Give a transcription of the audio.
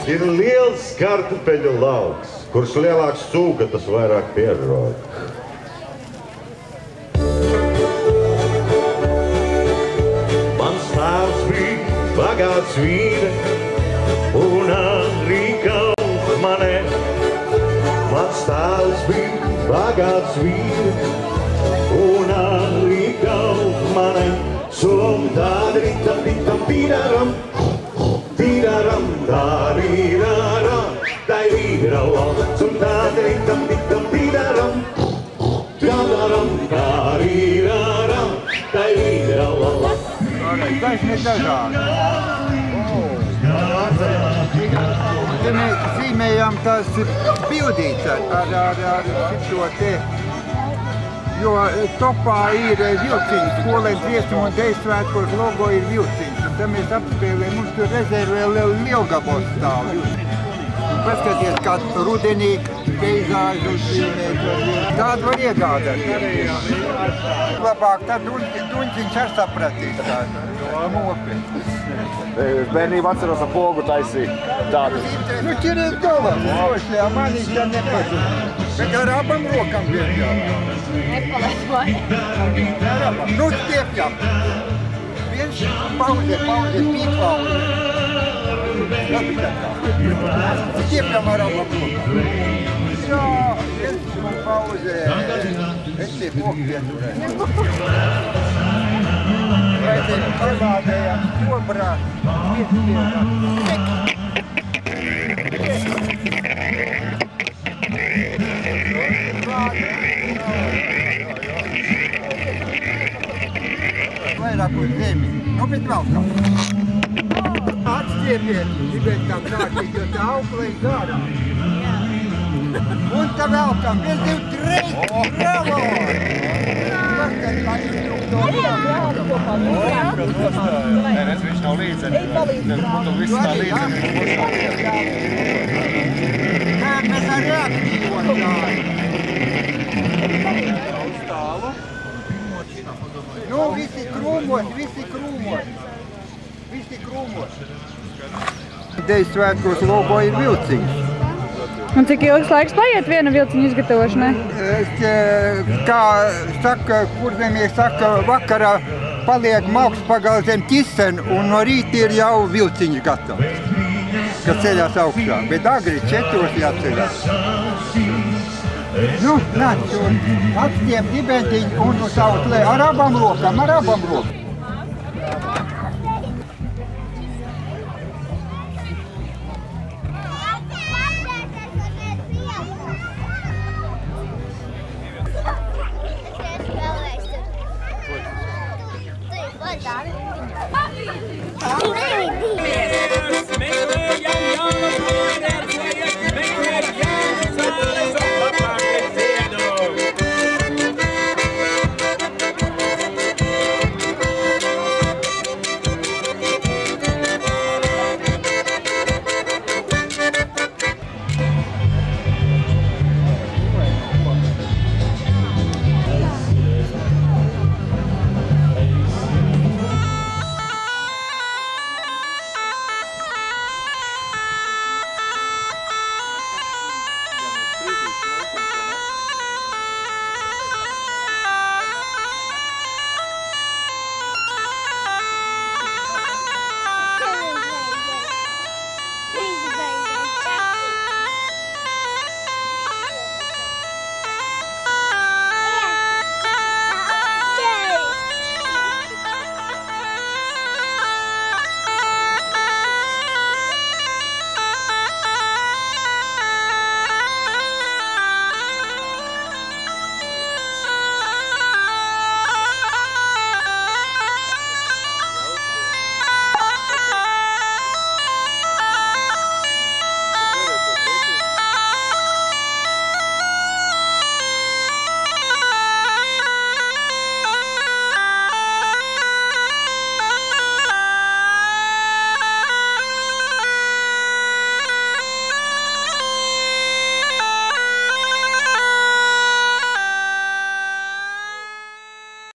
Ir liels kartupeļu lauks, kurš lielāks cūka, tas vairāk pierod. Mans tēvs bija bagāts vīre, un arī Kaufmanē. Mans tēvs bija bagāts vīre, un arī Kaufmanē. Som dādritam, ditam, pīdaram, pīdaram, dārīrārā, dairīrālā. Som dādritam, ditam, pīdaram, pīdaram, dārīrārā, dairīrālā. Tas ir dažādi. Te mēs zīmējām tās bildītes ar šo te. Jo topā ir vilciņš, skolēn dziesmu un deju svētkos logo ir vilciņš. Un tad mēs apspēlējam, mums tur rezervē lielgabos stāv. Un paskaties, kā rudenī peizāžu zīmēt. Tādu var iegādāt. Labāk, tad Duņķiņš ar sapratīs tādu. Nopietni. Bērnību atceros ar pogu taisīt tādu. Nu, ķiries galvā, sošļā, manīs tā nepazīst. Bet ar abam rokam vienkār. Nu, stiepjam. Viens pauzē, pīpauze. Stiepjam ar abam rokam. Jā, viens pauzē. Es tie pogu pieturēju. Vai te ievādējām dobrā vairāk uz zemi. Nu, bet velkam. Atstiepiet, gribētām kārtīt, jo tā auklē garā. Un tā velkam, 1, 2, 3, bravo! Viņš nav līdzeni. Tu viss tā līdzeni. Kā mēs arī aktīvot tādu? Nu, visi krūmos. Deju svētkos logo ir vilciņš. Un cik ilgs laiks paiet viena vilciņa izgatavošanai? Kā saka, kurzemnieki saka, vakarā paliek malks pagal zem ķiseni, un no rīta ir jau vilciņš gatavs, kas ceļās augšā. Bet agri 4 jāceļās. Nu, nāc, atstiep dibentiņu un uz savu ar abam rokam.